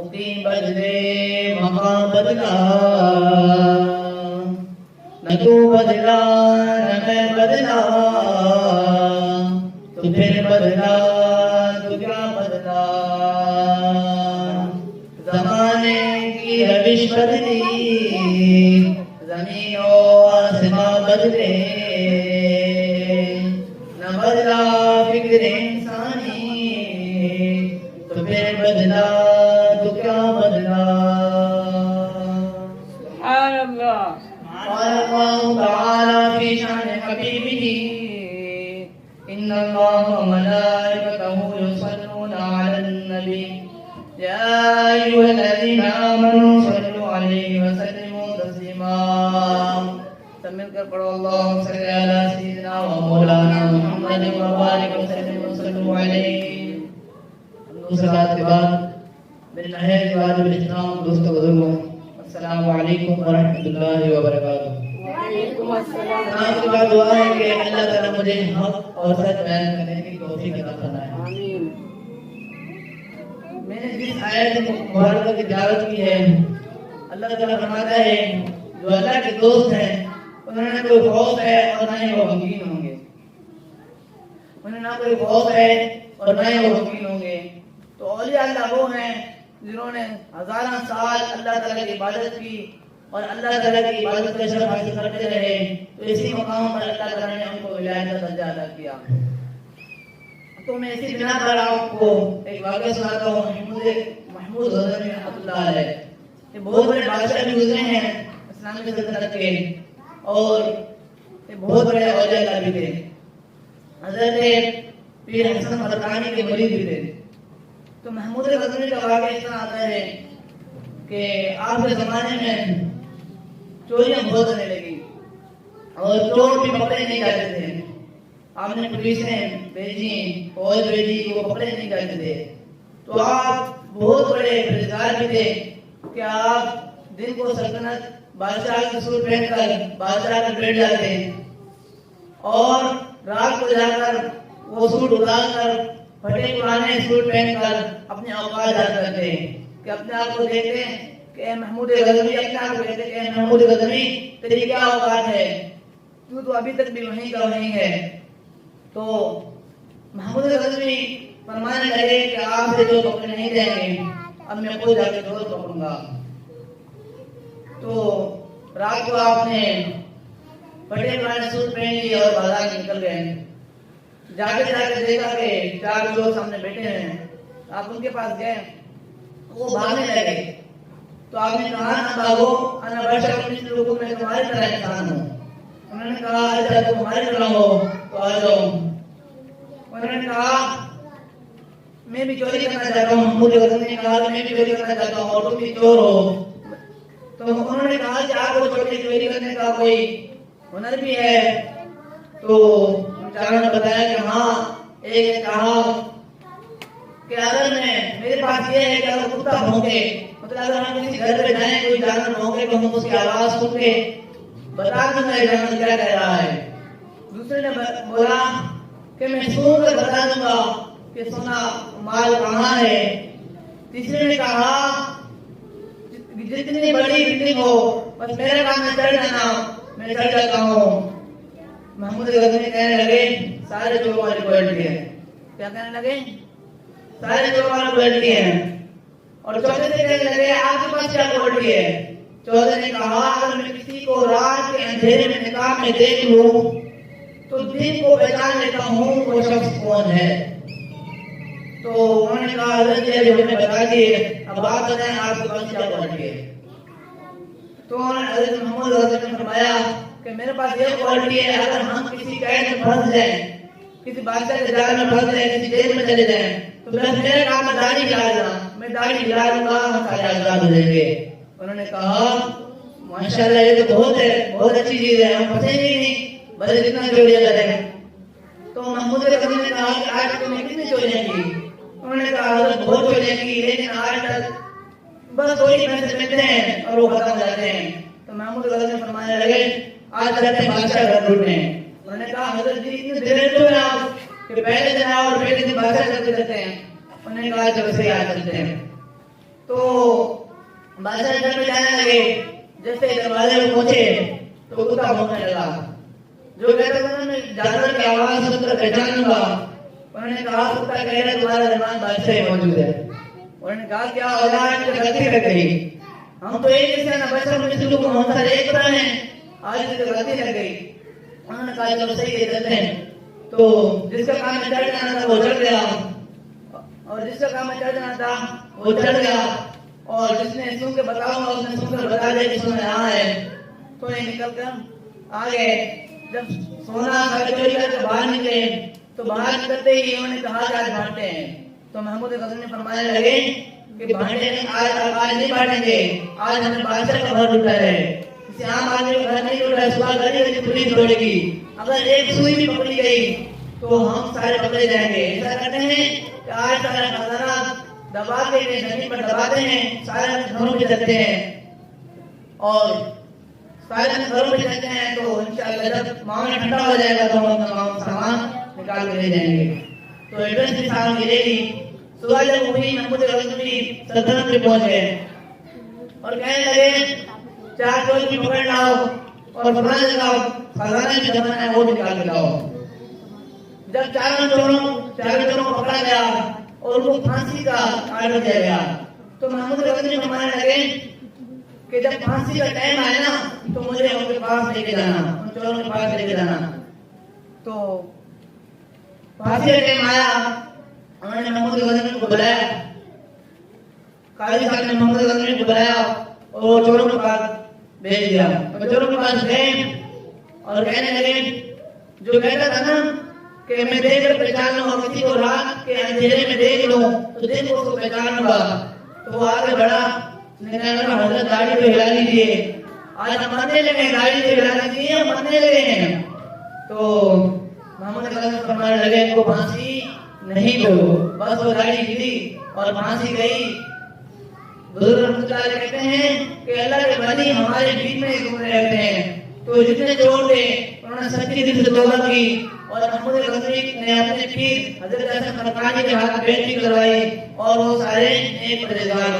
मुक्ति बदले मकाम बदला, न तू बदला न मैं बदला, तो फिर बदला तो क्या बदला। जमाने की रविश बदली, जमीन और आसमां बदले, न बदला फिक्र इंसानी, तो फिर बदला तो क्या बदला। सुभान अल्लाह। अल्लाह तआला फी शान हबीबिही, इन्नल्लाह व मलाइकतहू युसल्लूना अलन नबी, या अय्युहल्लज़ीना आमनू सल्लु अलैहि व सल्लिमू तस्लीमा। सब मिलकर पढ़ो अल्लाहुम्मा सल्लि अला सय्यिदिना व मौलाना मुहम्मद व बारिक व सल्लिम व सल्लु अलैहि। सलात के बाद मेरे नहायत वाजिब इस्लाम दोस्तों बुजुर्गों, अस्सलामु अलैकुम व रहमतुल्लाहि व बरकातुहू। वालेकुम अस्सलाम। आपके बाद दुआ है कि अल्लाह ताला मुझे हक और सच बयान करने की तौफीक अता फरमाए। आमीन। मैंने जिस आयत मुबारक की तिलावत की है, अल्लाह ताला फरमाता है जो अल्लाह के दोस्त हैं उन्हें ना कोई खौफ है और ना ही वो गमगीन होंगे। उन्हें ना कोई खौफ है और ना ही वो गमगीन होंगे। तो औलिया अल्लाह वो हैं जिन्होंने हजारों साल अल्लाह ताला की इबादत की और अल्लाह ताला की इबादत का शर्फ हासिल करते रहे, तो इसी मकाम पर अल्लाह ताला ने उनको विलायत का दर्जा अता किया। तो मैं इसी बिना पर आपको एक वाक़या सुनाता हूँ। महमूद गज़नवी रहमतुल्लाह अलैह, ये बहुत बड़े बादशाह भी गुजरे हैं इस्लामी सल्तनत के, और ये बहुत बड़े औलिया अल्लाह भी थे। हज़रत पीर हसन फरकानी के मरीद भी थे। तो महमूद गज़नवी का वाक़या इस तरह आता है कि आखिर ज़माने में चोरियां बहुत होने लगी और चोर भी पकड़े नहीं जाते थे। आपने पुलिसें भेजी, फौज भेजी, वो पकड़े नहीं जाते थे। तो आप बहुत बड़े बेरोजगार भी थे कि आप दिन को सल्तनत बादशाह के सूट पहनकर बादशाह के बैठ जाते और रात को जाकर वो सूट उतारकर फटे पुराने सूट पहनकर अपने औकात जाते थे कि अपने आप को देखते कि महमूद गज़नवी, अपने आप को कहते कि महमूद गज़नवी तेरी क्या औकात है, तू तो अभी तक भी वहीं का वहीं है। तो महमूद गज़नवी फरमाने लगे कि आपसे जो पकड़े नहीं जाएंगे, अब मैं खुद जाके रोज पकड़ूंगा। तो रात को आपने फटे पुराने सूट पहन लिए और बाजार निकल गए। जाके जाके देखा कि चार लोग सामने बैठे हैं। आप उनके पास गए, वो भागने लगे। तो आपने कहा ना भागो, अना बशर मिस्लुकुम, मैं तुम्हारी तरह इंसान हूँ। उन्होंने कहा अच्छा तुम हमारी तरह हो तो आ जाओ। उन्होंने कहा मैं भी चोरी करना चाहता हूँ। महमूद गज़नवी ने कहा मैं भी चोरी करना चाहता हूँ और तुम भी चोर हो। तो उन्होंने कहा कि आपको चोरी करने का कोई हुनर भी है। तो चारों ने बताया कि हाँ। एक ने कहा कि अगर मेरे पास ये है कि अगर कुत्ता भौंके, मतलब अगर हम किसी घर पे जाएं कोई जानवर भौंके तो हम उसकी आवाज सुन के बता दूंगा ये जानवर क्या कह रहा है। दूसरे ने बोला कि मैं सुनकर बता दूंगा कि सोना माल कहाँ है। तीसरे ने कहा जितनी बड़ी बिल्डिंग हो बस मेरे काम में चढ़ जाना, मैं चढ़ जाता हूँ। महमूद गज़नवी कहने लगे सारे चोरों वाली क्वालिटी है। क्या कहने लगे? सारे चोरों वाली क्वालिटी है। और चौथे से कहने लगे आपके पास क्या क्वालिटी है? चौथे ने कहा अगर मैं किसी को रात के अंधेरे में निकाह में देख लूं तो दिन को पहचान लेता हूँ वो शख्स कौन है। तो उन्होंने कहा हज़रत जी हमें बता दिए, अब आप बताएं आपके पास क्या क्वालिटी है। तो हज़रत महमूद गज़नवी ने फरमाया कि मेरे पास ये क्वालिटी है, अगर हम किसी कैद में फंस जाएं, किसी बादशाह के जाल में फंस जाएं, किसी जेल में चले जाएं, तो बस मेरे काम में दाढ़ी हिला देना, मैं दाढ़ी हिला दूंगा, हम सारे आजाद हो जाएंगे। उन्होंने कहा माशाल्लाह ये तो बहुत है, बहुत अच्छी चीज है, हम फंसेंगे ही नहीं, भले जितना चोरियां करें। तो महमूद गज़नवी ने कहा कि आज तुमने कितनी चोरियां की? उन्होंने कहा बहुत चोरियां की, लेकिन आज तक बस थोड़ी पैसे मिलते हैं और वो खत्म हो जाते हैं। तो महमूद गज़नवी फरमाने लगे आज जाते हैं बादशाह घर लूटने। उन्होंने कहा हज़रत जी इतने देर तो है आप कि पहले दिन आओ और पहले दिन बादशाह करते रहते हैं। उन्होंने कहा चलो से याद करते हैं। तो बादशाह घर में जाने लगे। जैसे दरवाजे में पहुंचे तो कुत्ता भौंकने लगा। जो कहते थे ना जानवर की आवाज सुनकर पहचान लूंगा। उन्होंने कहा कुत्ता कह रहा तुम्हारा मेहमान बादशाह मौजूद है। उन्होंने कहा क्या औलाद की गलती लग गई, हम तो एक जैसे ना बच्चा मुझे को हम सारे एक तरह हैं, आज तो गलती लग गई। उन्होंने कहा चलो सही है चलते हैं। तो जिसका काम में चढ़ जाना था वो चढ़ गया, और जिसका काम में चढ़ जाना था वो चढ़ गया, और जिसने सुन के बताऊंगा उसने सुनकर बता दिया कि सुन यहाँ है। तो ये निकल कर आ गए। जब सोना चोरी करके बाहर निकले तो बाहर निकलते ही उन्होंने कहा आज बांटते हैं। तो महमूद गजनी ने फरमाने लगे कि बांटे आज नहीं बांटेंगे, आज हमें बादशाह का घर लूटा है। किसी आम आदमी का घर नहीं लूटा है, सुबह गली पुलिस दौड़ेगी, अगर एक सुई भी पकड़ी गई तो हम सारे पकड़े जाएंगे। ऐसा करते हैं कि आज सारा खजाना दबाते हैं, जमीन पर दबाते हैं, सारे घरों में चलते हैं, और सारे घरों में चलते हैं। तो इंशाअल्लाह जब मामला ठंडा हो जाएगा तो हम अपना सामान निकाल के ले जाएंगे। तो एड्रेस भी सारा मिलेगी। सुबह जब उठी महमूद गजनी सल्तनत में पहुंच गए और कहने लगे 4 चोर भी पकड़ लाओ और फलाने जगह खजाने में जमा है वो निकाल के लाओ। जब चारों चोरों को पकड़ा गया और उनको फांसी का आर्डर दिया गया, तो महमूद गजनी फरमाने लगे कि जब फांसी का टाइम आए ना तो मुझे उनके पास लेके जाना, उन चोरों के पास लेके जाना। तो फांसी का टाइम आया, उन्होंने महमूद गजनी को बुलाया, काजी साहब ने महमूद गजनी को बुलाया और चोरों के पास भेज दिया। तो चोरों के पास गए और कहने लगे जो कहता था ना कि मैं देख कर पहचान लूं और किसी को रात के अंधेरे में देख लूं तो दिन को उसको पहचान लूंगा। तो वो आगे बढ़ा, हजरत गाड़ी पे हिला लीजिए, आज हम मरने लगे, गाड़ी पे हिला लीजिए, हम मरने लगे हैं। तो महमूद गजनी फरमाने लगे इनको फांसी नहीं दो। बस वो गाड़ी गिरी और फांसी गई। बुजुर्ग रहमतुल्लाह अलैह कहते हैं कि अल्लाह के वली हमारे बीच में घूम रहते हैं। तो जितने जोड़ थे उन्होंने सच्ची दिल से तौबा की और महमूद गजनी ने अपने पीर हजरत हसन फरकानी के हाथ बेइज्जती करवाई और वो सारे नेक परहेजगार